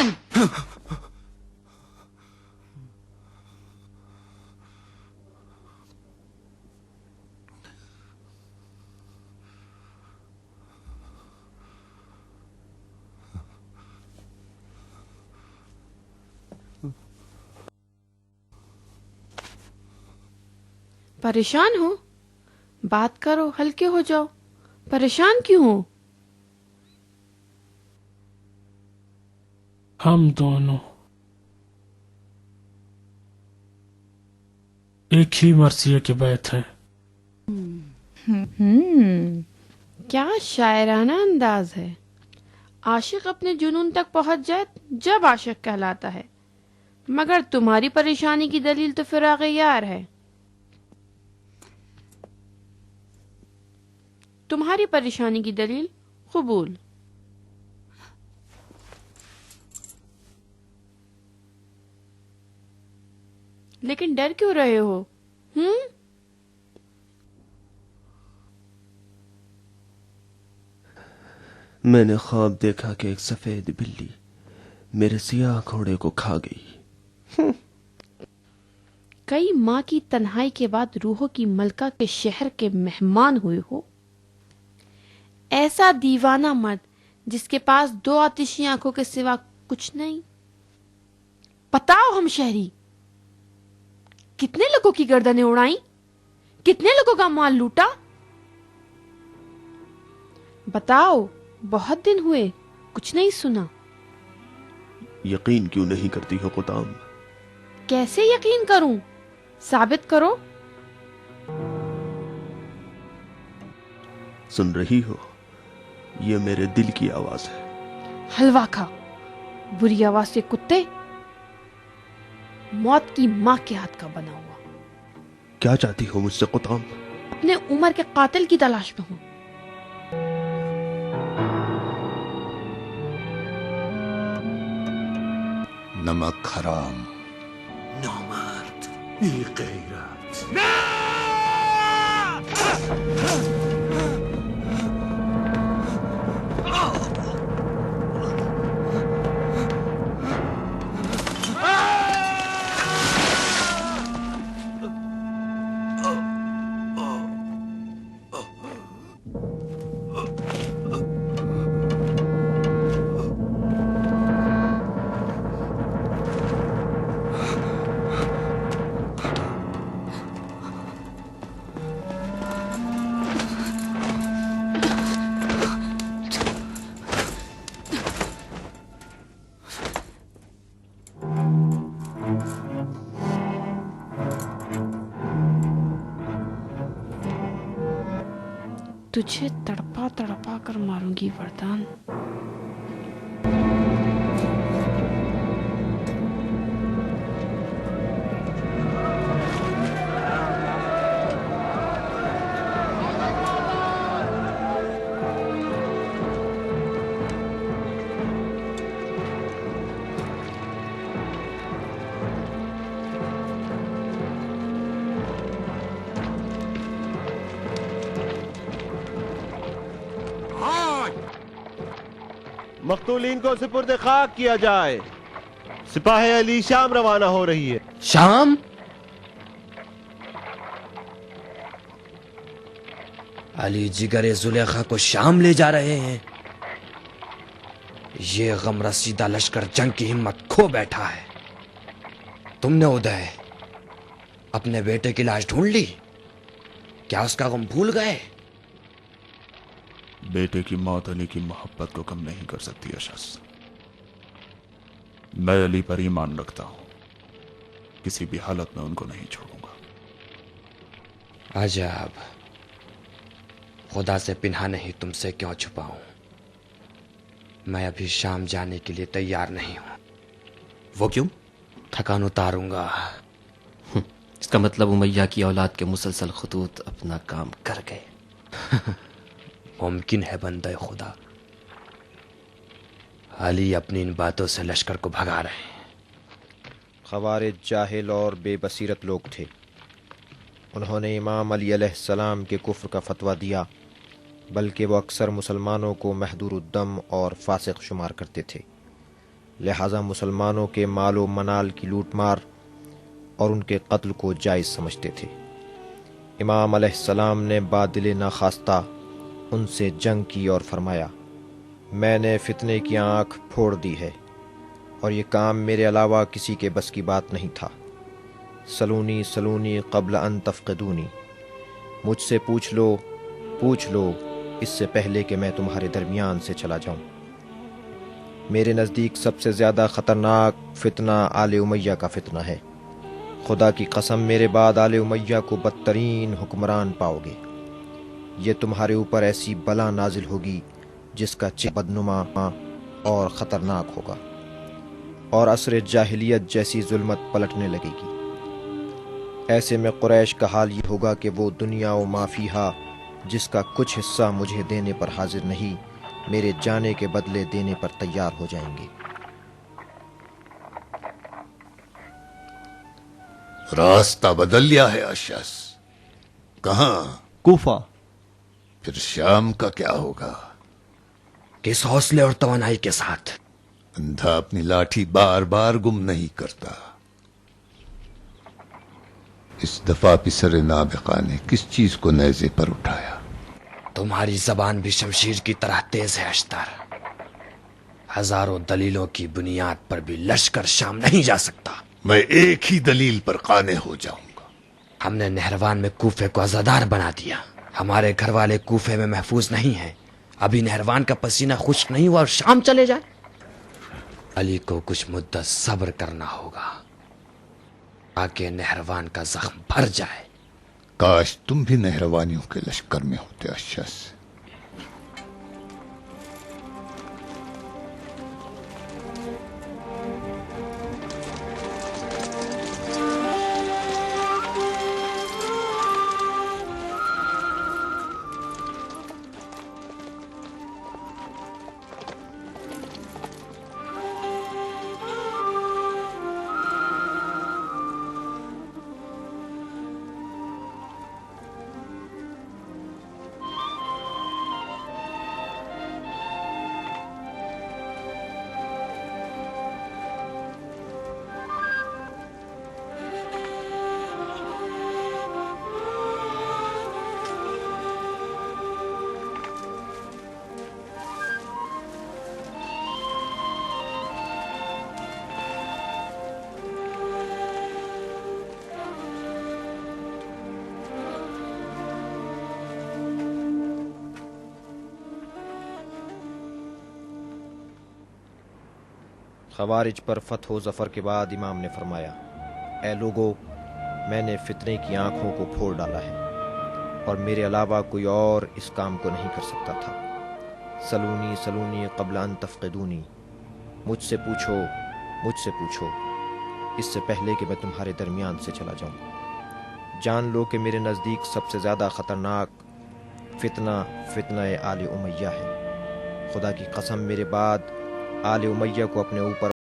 پریشان؟ پریشان ہو؟ بات کرو، ہلکے ہو جاؤ. پریشان کیوں ہو؟ ہم دونوں ایک ہی مرثیے کے بیت ہیں. کیا شاعرانہ انداز ہے. عاشق اپنے جنون تک پہنچ جائے جب عاشق کہلاتا ہے، مگر تمہاری پریشانی کی دلیل تو فراق یار ہے. تمہاری پریشانی کی دلیل قبول. لیکن ڈر کیوں رہے ہو؟ میں نے خواب دیکھا کہ ایک سفید بلی میرے سیاہ گھوڑے کو کھا گئی. کئی ماہ کی تنہائی کے بعد روحوں کی ملکہ کے شہر کے مہمان ہوئے ہو. ایسا دیوانہ مرد جس کے پاس 2 آتشی آنکھوں کے سوا کچھ نہیں. بتاؤ ہم شہری، کتنے لوگوں کی گردنیں اڑائیں، کتنے لوگوں کا مال لوٹا؟ بتاؤ، بہت دن ہوئے کچھ نہیں سنا. یقین کیوں نہیں کرتی ہو قطام؟ کیسے یقین کروں؟ ثابت کرو. سن رہی ہو؟ یہ میرے دل کی آواز ہے. حلوہ کھا، بری آواز سے کتے. موت کی ماں کے ہاتھ کا بنا ہوا. کیا چاہتی ہو مجھ سے قطام؟ اپنے عمر کے قاتل کی تلاش میں ہوں. نمک حرام، نامرد، بی غیرت. تجھے تڑپا تڑپا کر ماروں گی وردان. مقتولین کو سپرد خاک کیا جائے. سپاہ علی شام روانہ ہو رہی ہے. شام؟ علی جگر زلیخا کو شام لے جا رہے ہیں؟ یہ غم رسیدہ لشکر جنگ کی ہمت کھو بیٹھا ہے. تم نے ادے اپنے بیٹے کی لاش ڈھونڈ لی؟ کیا اس کا غم بھول گئے؟ بیٹے کی موت علی کی محبت کو کم نہیں کر سکتی اشس. میں علی پر ایمان رکھتا ہوں، کسی بھی حالت میں ان کو نہیں چھوڑوں گا. عجب، خدا سے پنہا نہیں تم سے کیوں چھپاؤں. میں ابھی شام جانے کے لیے تیار نہیں ہوں. وہ کیوں؟ تھکان اتاروں گا. اس کا مطلب امیہ کی اولاد کے مسلسل خطوط اپنا کام کر گئے. ممکن ہے بندہ خدا. علی اپنی ان باتوں سے لشکر کو بھگا رہے ہیں. خوارج جاہل اور بے بصیرت لوگ تھے. انہوں نے امام علی علیہ السلام کے کفر کا فتویٰ دیا، بلکہ وہ اکثر مسلمانوں کو محدور الدم اور فاسق شمار کرتے تھے. لہٰذا مسلمانوں کے مال و منال کی لوٹ مار اور ان کے قتل کو جائز سمجھتے تھے۔ امام علیہ السلام نے بادل ناخواستہ ان سے جنگ کی اور فرمایا، میں نے فتنے کی آنکھ پھوڑ دی ہے اور یہ کام میرے علاوہ کسی کے بس کی بات نہیں تھا۔ سلونی سلونی قبل ان تفقدونی، مجھ سے پوچھ لو اس سے پہلے کہ میں تمہارے درمیان سے چلا جاؤں۔ میرے نزدیک سب سے زیادہ خطرناک فتنہ آل امیہ کا فتنہ ہے۔ خدا کی قسم میرے بعد آل امیہ کو بدترین حکمران پاؤ گے۔ یہ تمہارے اوپر ایسی بلا نازل ہوگی جس کا چہرہ بدنما اور خطرناک ہوگا، اور عصر جاہلیت جیسی ظلمت پلٹنے لگے گی۔ ایسے میں قریش کا حال یہ ہوگا کہ وہ دنیا و ما فیہا جس کا کچھ حصہ مجھے دینے پر حاضر نہیں، میرے جانے کے بدلے دینے پر تیار ہو جائیں گے۔ راستہ بدل لیا ہے اشعث۔ کہاں؟ کوفہ۔ پھر شام کا کیا ہوگا؟ کس حوصلے اور توانائی کے ساتھ؟ اندھا اپنی لاٹھی بار بار گم نہیں کرتا۔ اس دفعہ پسر نابغہ نے کس چیز کو نیزے پر اٹھایا؟ تمہاری زبان بھی شمشیر کی طرح تیز ہے اشتر۔ ہزاروں دلیلوں کی بنیاد پر بھی لشکر شام نہیں جا سکتا۔ میں ایک ہی دلیل پر قانع ہو جاؤں گا۔ ہم نے نہروان میں کوفے کو عزادار بنا دیا۔ ہمارے گھر والے کوفے میں محفوظ نہیں ہیں۔ ابھی نہروان کا پسینہ خشک نہیں ہوا اور شام چلے جائے۔ علی کو کچھ مدت صبر کرنا ہوگا تاکہ نہروان کا زخم بھر جائے۔ کاش تم بھی نہروانیوں کے لشکر میں ہوتے اشعث۔ خوارج پر فتح و ظفر کے بعد امام نے فرمایا، اے لوگو، میں نے فتنے کی آنکھوں کو پھوڑ ڈالا ہے اور میرے علاوہ کوئی اور اس کام کو نہیں کر سکتا تھا۔ سلونی سلونی قبل ان تفقدونی، مجھ سے پوچھو اس سے پہلے کہ میں تمہارے درمیان سے چلا جاؤں۔ جان لو کہ میرے نزدیک سب سے زیادہ خطرناک فتنہ آل امیہ ہے۔ خدا کی قسم میرے بعد آل امیہ کو اپنے اوپر